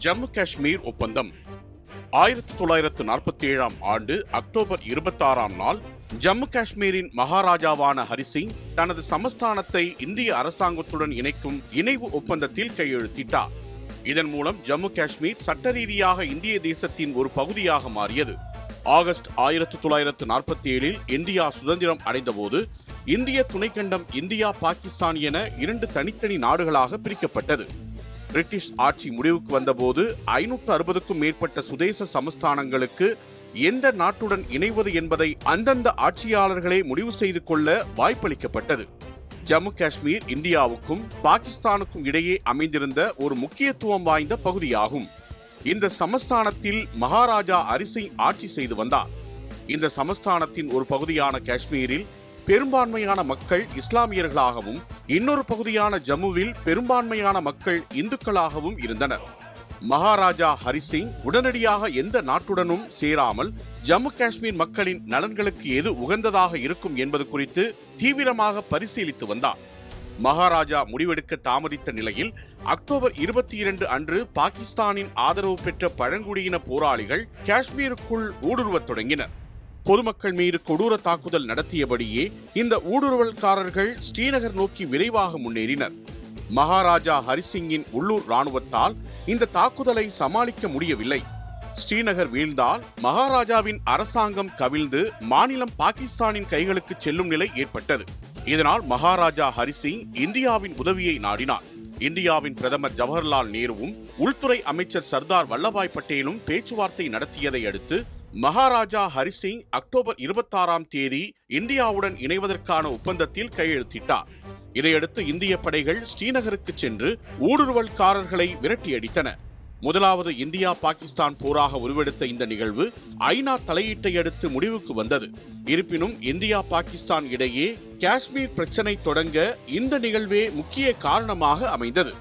ஜம்மு காஷ்மீர் ஒப்பந்தம் 1947 ஆண்டு அக்டோபர் 26 நாள் ஜம்மு காஷ்மீரின் மகாராஜாவான ஹரிசிங் தனது சமஸ்தானத்தை இந்திய அரசாங்கத்துடன் இணைக்கும் இணைவு ஒப்பந்தத்தில் கையெழுத்திட்டார். இதன் மூலம் ஜம்மு காஷ்மீர் சட்ட ரீதியாக இந்திய தேசத்தின் ஒரு பகுதியாக மாறியது. ஆகஸ்ட் 1947 இந்தியா சுதந்திரம் அடைந்தபோது இந்திய துணைக்கண்டம் இந்தியா, பாகிஸ்தான் என 2 தனித்தனி நாடுகளாக பிரிக்கப்பட்டது. பிரிட்டிஷ் ஆட்சி முடிவுக்கு வந்தபோது 560க்கும் மேற்பட்ட சுதேச சமஸ்தானங்களுக்கு எந்த நாட்டுடன் இணைவது என்பதை அந்தந்த ஆட்சியாளர்களே முடிவு செய்து கொள்ள வாய்ப்பளிக்கப்பட்டது. ஜம்மு காஷ்மீர் இந்தியாவுக்கும் பாகிஸ்தானுக்கும் இடையே அமைந்திருந்த ஒரு முக்கியத்துவம் வாய்ந்த பகுதியாகும். இந்த சமஸ்தானத்தில் மகாராஜா ஹரிசிங் ஆட்சி செய்து வந்தார். இந்த சமஸ்தானத்தின் ஒரு பகுதியான காஷ்மீரில் பெரும்பான்மையான மக்கள் இஸ்லாமியர்களாகவும், இன்னொரு பகுதியான ஜம்முவில் பெரும்பான்மையான மக்கள் இந்துக்களாகவும் இருந்தனர். மகாராஜா ஹரிசிங் உடனடியாக எந்த நாட்டுடனும் சேராமல் ஜம்மு காஷ்மீர் மக்களின் நலன்களுக்கு எது உகந்ததாக இருக்கும் என்பது குறித்து தீவிரமாக பரிசீலித்து வந்தார். மகாராஜா முடிவெடுக்க தாமதித்த நிலையில் அக்டோபர் 22 அன்று பாகிஸ்தானின் ஆதரவு பெற்ற பழங்குடியின போராளிகள் காஷ்மீருக்குள் ஊடுருவத் தொடங்கினர். பொதுமக்கள் மீது கொடூர தாக்குதல் நடத்தியபடியே இந்த ஊடுருவல்காரர்கள் ஸ்ரீநகர் நோக்கி விரைவாக முன்னேறினர். மகாராஜா ஹரிசிங்கின் உள்ளூர் ராணுவத்தால் இந்த தாக்குதலை சமாளிக்க முடியவில்லை. ஸ்ரீநகர் வீழ்ந்தால் மகாராஜாவின் அரசாங்கம் கவிழ்ந்து மாநிலம் பாகிஸ்தானின் கைகளுக்கு செல்லும் நிலை ஏற்பட்டது. இதனால் மகாராஜா ஹரிசிங் இந்தியாவின் உதவியை நாடினார். இந்தியாவின் பிரதமர் ஜவஹர்லால் நேருவும் உள்துறை அமைச்சர் சர்தார் வல்லபாய் பட்டேலும் பேச்சுவார்த்தை நடத்தியதை அடுத்து மகாராஜா ஹரிசிங் அக்டோபர் 26 இந்தியாவுடன் இணைவதற்கான ஒப்பந்தத்தில் கையெழுத்திட்டார். இதையடுத்து இந்திய படைகள் ஸ்ரீநகருக்கு சென்று ஊடுருவல்காரர்களை விரட்டியடித்தன. முதலாவது இந்தியா பாகிஸ்தான் போராக உருவெடுத்த இந்த நிகழ்வு ஐநா தலையீட்டை அடுத்து முடிவுக்கு வந்தது. இருப்பினும் இந்தியா பாகிஸ்தான் இடையே காஷ்மீர் பிரச்சனை தொடங்க இந்த நிகழ்வே முக்கிய காரணமாக அமைந்தது.